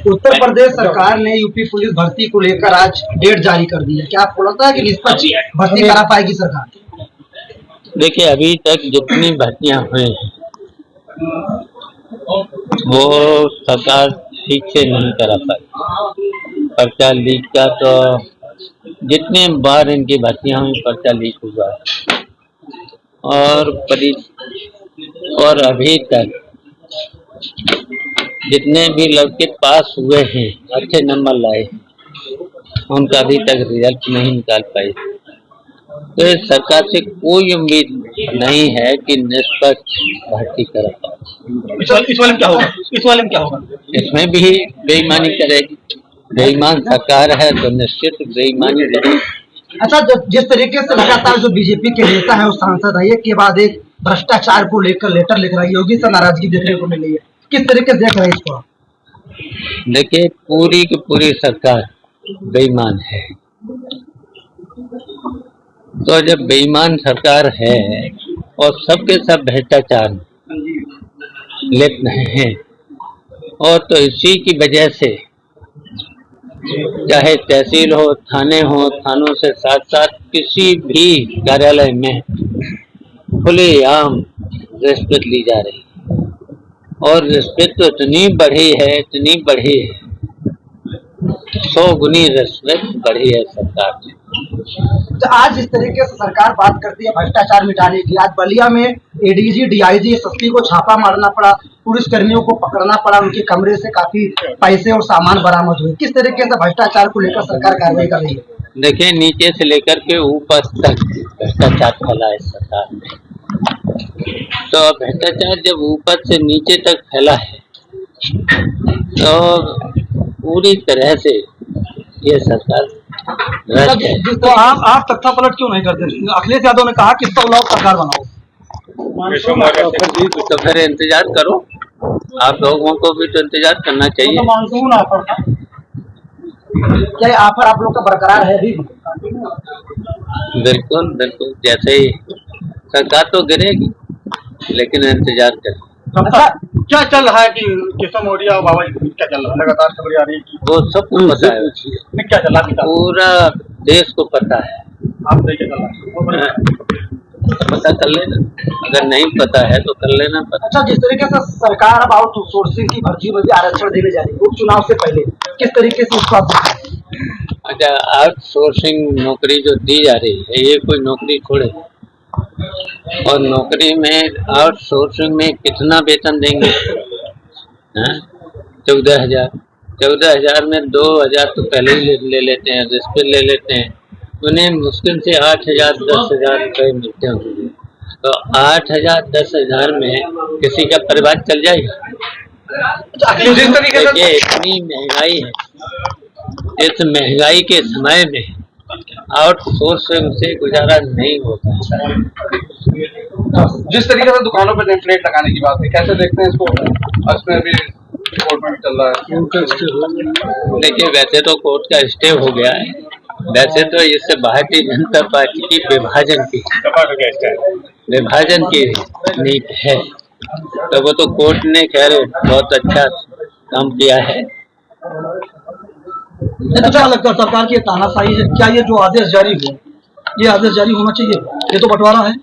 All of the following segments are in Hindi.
उत्तर प्रदेश सरकार ने यूपी पुलिस भर्ती को लेकर आज डेट जारी कर दी है। क्या आपको लगता है कि निष्पक्ष भर्ती करा पाएगी सरकार? देखिए, अभी तक जितनी भर्तियां हुई वो सरकार ठीक से नहीं करा पाई। पर्चा लीक का तो जितने बार इनकी भर्तियां हुई पर्चा लीक हुआ और अभी तक जितने भी लड़के पास हुए हैं, अच्छे नंबर लाए, उनका अभी तक रिजल्ट नहीं निकाल पाए। तो सरकार से कोई उम्मीद नहीं है कि निष्पक्ष भर्ती कर पाए। इस वाले में क्या होगा? इसमें भी बेईमानी करेगी। बेईमान सरकार है तो निश्चित बेईमानी करेगी। अच्छा, जिस तरीके से लगातार जो बीजेपी के नेता है और सांसद है, एक के बाद एक भ्रष्टाचार को लेकर लेटर लिख रहा है, योगी से नाराजगी देखने को मिल रही है, किस तरीके से देख रहे हैं इसको? देखिए, पूरी की पूरी सरकार बेईमान है। तो जब बेईमान सरकार है और सबके सब भ्रष्टाचार लिप्त हैं, और तो इसी की वजह से चाहे तहसील हो, थाने हो, थानों से साथ साथ किसी भी कार्यालय में खुलेआम रिश्वत ली जा रही है। और रिश्वत तो इतनी बढ़ी है, 100 गुनी रिश्वत बढ़ी है सरकार ने। तो आज जिस तरीके से सरकार बात करती है भ्रष्टाचार मिटाने की, आज बलिया में एडीजी, डीआईजी, एसएसपी को छापा मारना पड़ा, पुलिस कर्मियों को पकड़ना पड़ा, उनके कमरे से काफी पैसे और सामान बरामद हुए। किस तरीके से भ्रष्टाचार को लेकर सरकार कार्रवाई कर रही है? देखिए, नीचे से लेकर के ऊपर तक भ्रष्टाचार फैला है सरकार में। तो भ्रष्टाचार जब ऊपर से नीचे तक फैला है तो पूरी तरह से ये सरकार भ्रष्ट है। तो आप तख्ता पलट क्यों नहीं करते? अखिलेश यादव ने कहा कि 100 लाख सरकार बनाओ। तो फिर इंतजार करो, आप लोगों को भी तो इंतजार करना चाहिए। मानसून ऑफर था, क्या ऑफर आप लोग का बरकरार है अभी? बिल्कुल बिल्कुल, जैसे ही सरकार तो गिरेगी लेकिन इंतजार करें। क्या चल रहा है कि केशव मौर्य और बाबा जी क्या चल रहा है? लगातार खबरें आ रही है वो सबको पता है, क्या चल रहा है? पूरा देश को पता है। आप क्या चल रहा है पता कर लेना, अगर नहीं पता है तो कर लेना पता। अच्छा, जिस तरीके से सरकार अब आउटसोर्सिंग की भर्ती में भी आरक्षण देने जा रही है उपचुनाव से पहले, किस तरीके से उसको आप देखते हैं? अच्छा, आउटसोर्सिंग नौकरी जो दी जा रही है ये कोई नौकरी थोड़े, और नौकरी में आउटसोर्सिंग में कितना वेतन देंगे? 14,000 में 2,000 तो पहले ही ले लेते हैं, रिश्वत ले लेते हैं। उन्हें मुश्किल से 8,000 10,000 रुपये मिलते होंगे। तो 8,000 10,000 में किसी का परिवार चल जाएगा? देखिए, इतनी महंगाई है, इस महंगाई के समय में आउटसोर्सिंग से गुजारा नहीं होता। जिस तरीके से दुकानों पर नेमप्लेट लगाने की बात है, कैसे देखते हैं इसको? उसमें भी कोर्ट में भी चल रहा है। देखिए, वैसे तो कोर्ट का स्टे हो गया है, वैसे तो इससे भारतीय जनता पार्टी की विभाजन की नीति है। तो वो तो कोर्ट ने खैर बहुत अच्छा काम किया है। अच्छा लगता है सरकार की तानाशाही है? क्या ये जो आदेश जारी हुआ, ये आदेश जारी होना चाहिए? ये तो बंटवारा है।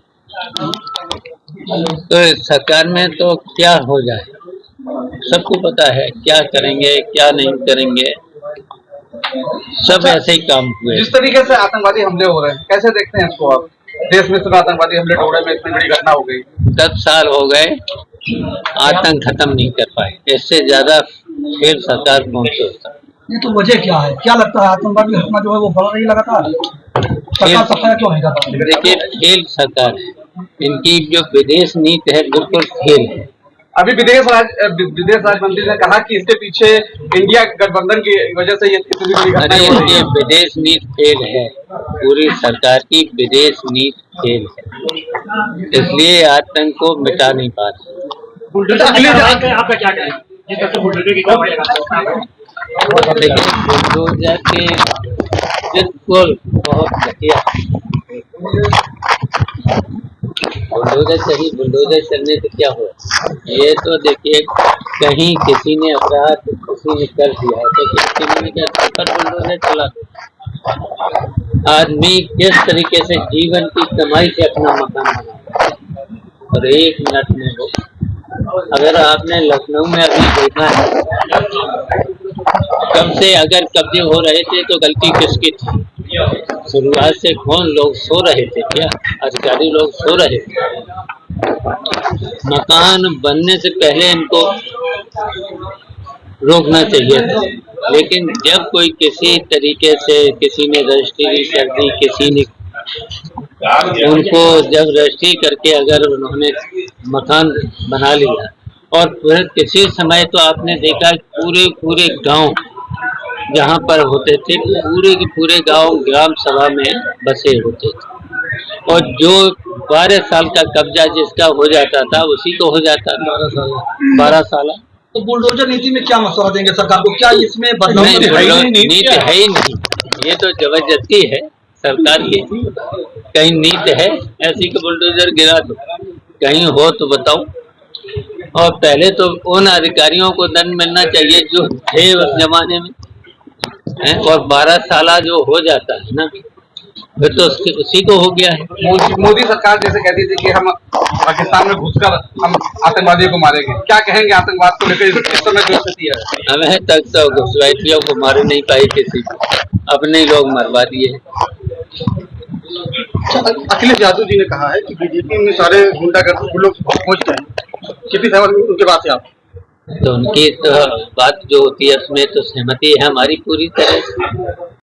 तो सरकार में तो क्या हो जाए, सबको पता है क्या करेंगे क्या नहीं करेंगे, सब ऐसे ही काम हुए। जिस तरीके से आतंकवादी हमले हो रहे हैं, कैसे देखते हैं इसको आप? देश में सिर्फ आतंकवादी हमले टोड़े में इतनी बड़ी घटना हो गई, 10 साल हो गए, आतंक खत्म नहीं कर पाए। इससे ज्यादा फिर सरकार कौन से होता? ये तो वजह क्या है? क्या लगता है आतंकवादी घटना जो है वो बढ़ रही लगातार? सरकार सफाया क्यों नहीं कर रही? देखिए, फेल सरकार है, इनकी जो विदेश नीति है बिल्कुल फेल है। अभी विदेश राज मंत्री ने कहा कि इसके पीछे इंडिया गठबंधन की वजह से ये इतनी बड़ी घटना हो रही है। विदेश नीति फेल है, पूरी सरकार की विदेश नीति फेल है, इसलिए आतंक को मिटा नहीं पा रहे। आपका क्या कहना है? बुलडोजर के बिल्कुल बहुत घटिया, बुलडोजर चाहिए, बुलडोजर चलने से क्या हुआ? ये तो देखिए कहीं किसी ने अपराध किसी ने कर दिया है तो किसी ने कर बुलडोजर चला। आदमी किस तरीके से जीवन की कमाई से अपना मकान बनाता है और 1 मिनट में वो, अगर आपने लखनऊ में अभी देखा है कब से अगर कब्जे हो रहे थे तो गलती किसकी थी? शुरुआत से कौन लोग सो रहे थे? क्या अधिकारी लोग सो रहे थे? मकान बनने से पहले इनको रोकना चाहिए था, लेकिन जब कोई किसी तरीके से किसी ने रजिस्ट्री कर दी, किसी ने उनको जब रजिस्ट्री करके अगर उन्होंने मकान बना लिया और फिर किसी समय तो आपने देखा पूरे गांव जहाँ पर होते थे पूरे के पूरे गांव ग्राम सभा में बसे होते थे और जो 12 साल का कब्जा जिसका हो जाता था उसी को हो जाता था 12 साल। तो बुलडोजर नीति में क्या मसौदा देंगे सरकार को? क्या इसमें बदलाव नहीं, नीति है ही नहीं, ये तो जबरदस्ती है सरकार की। कहीं नीति है ऐसी कि बुलडोजर गिरा दो, कहीं हो तो बताओ। और पहले तो उन अधिकारियों को दंड मिलना चाहिए जो थे उस जमाने में है, और 12 साल जो हो जाता है ना फिर तो उसी को हो गया है। मोदी सरकार जैसे कहती थी कि हम पाकिस्तान में घुसकर हम आतंकवादियों को मारेंगे, क्या कहेंगे आतंकवाद को लेकर इस समय जो स्थिति है? हमें तक तो घुसपैठियों को मार नहीं पाई किसी को, अपने ही लोग मरवा दिए। अखिलेश यादव जी ने कहा है कि बीजेपी में सारे गुंडागर्दी लोग पहुंच गए हैं, कितनी सहमत उनके बात से आप? तो उनकी तो बात जो होती है उसमें तो सहमति है हमारी पूरी तरह से।